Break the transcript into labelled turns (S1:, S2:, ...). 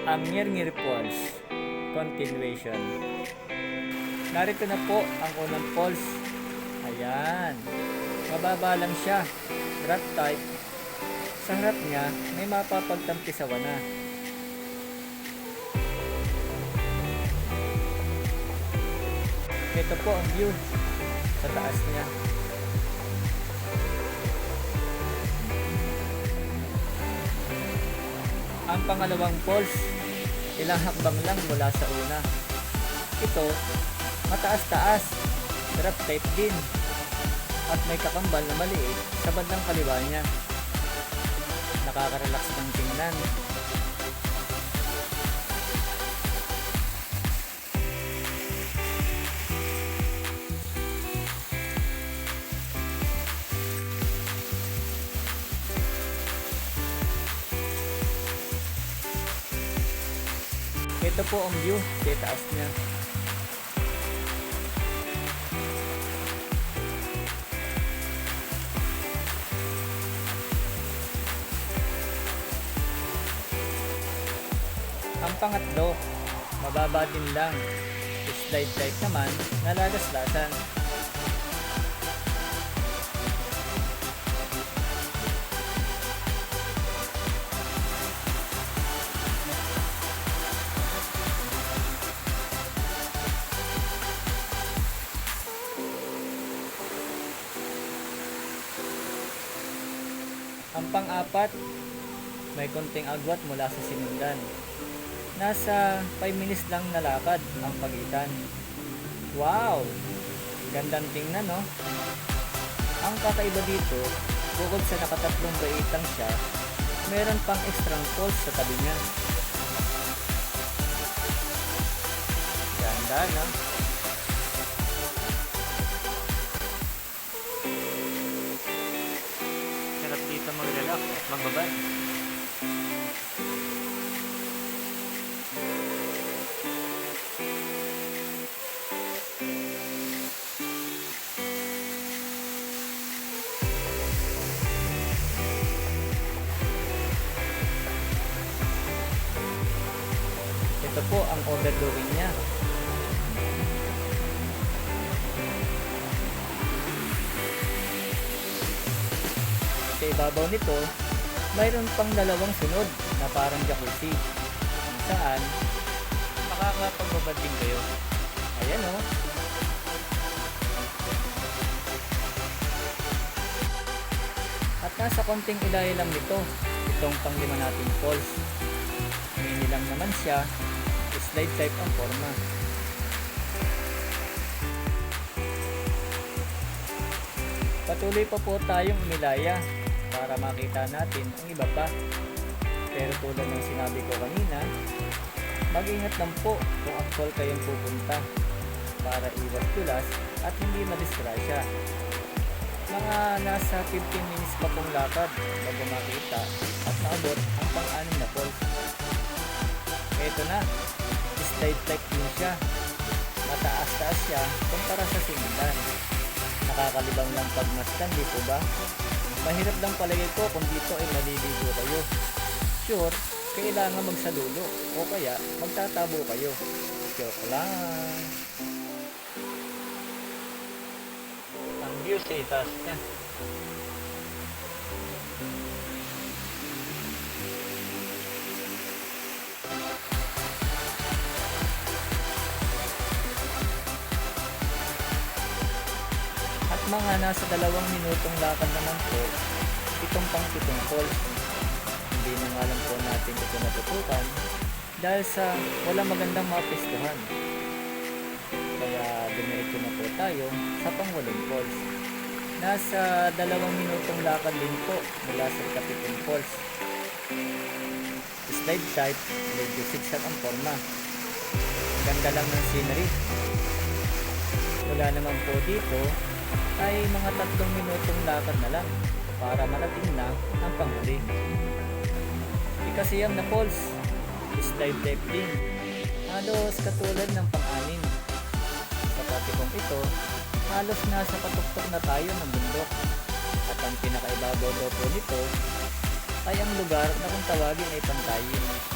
S1: ang Ngir-Ngir Falls continuation. Narito na po ang unang falls. Ayan, mababa lang siya, drop type. Sa harap niya may mapapagtampisawan na. Ito po ang view sa taas niya. Ang pangalawang falls, ilang hakbang lang mula sa una. Ito, mataas-taas, drop type din, at may kakambal na maliit sa bandang kaliwa niya. Nakaka-relax ng tingnan. Ito po ang view sa taas niya. Ang pangatlo, mababa din lang. Slide type naman na lagas-lasan. Ang pang-apat, may konting agwat mula sa Sinundan. Nasa 5 minutes lang na lakad ang pagitan. Wow! Gandang tingnan, no? Ang kakaiba dito, bukod sa nakatatlong baitang siya, meron pang extrang falls sa tabi niya. Ganda, no? Sarap dito mag-relax at magbabad. Ito po ang overlooking niya. Sa ibabaw nito, mayroon pang dalawang sunod na parang jacuzzi, saan makakapagbabad din kayo. Ayan, o. At nasa konting ilalim lang nito, itong panglima nating falls. Mini lang naman siya, slide type ang forma. Patuloy pa po tayong umilaya para makita natin ang iba pa. Pero tulad ng sinabi ko kanina, mag-ingat lang po kung actual kayong pupunta para iwas tulas at hindi madisgrasya. Mga nasa 15 minutes pa pong lakad bago makita at naabot ang pang-anim na falls. Ito na, slide type din siya. Mataas-taas siya kumpara sa Sinundan. Nakakalibang lang pagmasdan, di po ba? Mahirap lang palagay ko kung dito ay maliligo kayo. Sure, kailangan magsalulo o kaya magtatabo kayo. Joke lang. Ang view sa itaas niya. Mga nasa 2 minutong lakad naman po itong pang-pitong falls. Hindi na nga lang po natin ito natutukan dahil sa wala magandang mapistuhan. Kaya dumiretso na po tayo sa pang-8 falls. Nasa 2 minutong lakad din po mula sa ikapitong falls. Slide type, medyo zigzag ang forma. Ganda lang ng scenery. Wala naman po dito ay mga 3 minutong lakad na lang para marating na ang panghuli. Ikasiyam na falls, slide type din, halos katulad ng pang-anim. Sa patikong ito, halos nasa patuktok na tayo ng bundok. At ang pinakaibabaw daw po nito ay ang lugar na kung tawagin ay Pantayin.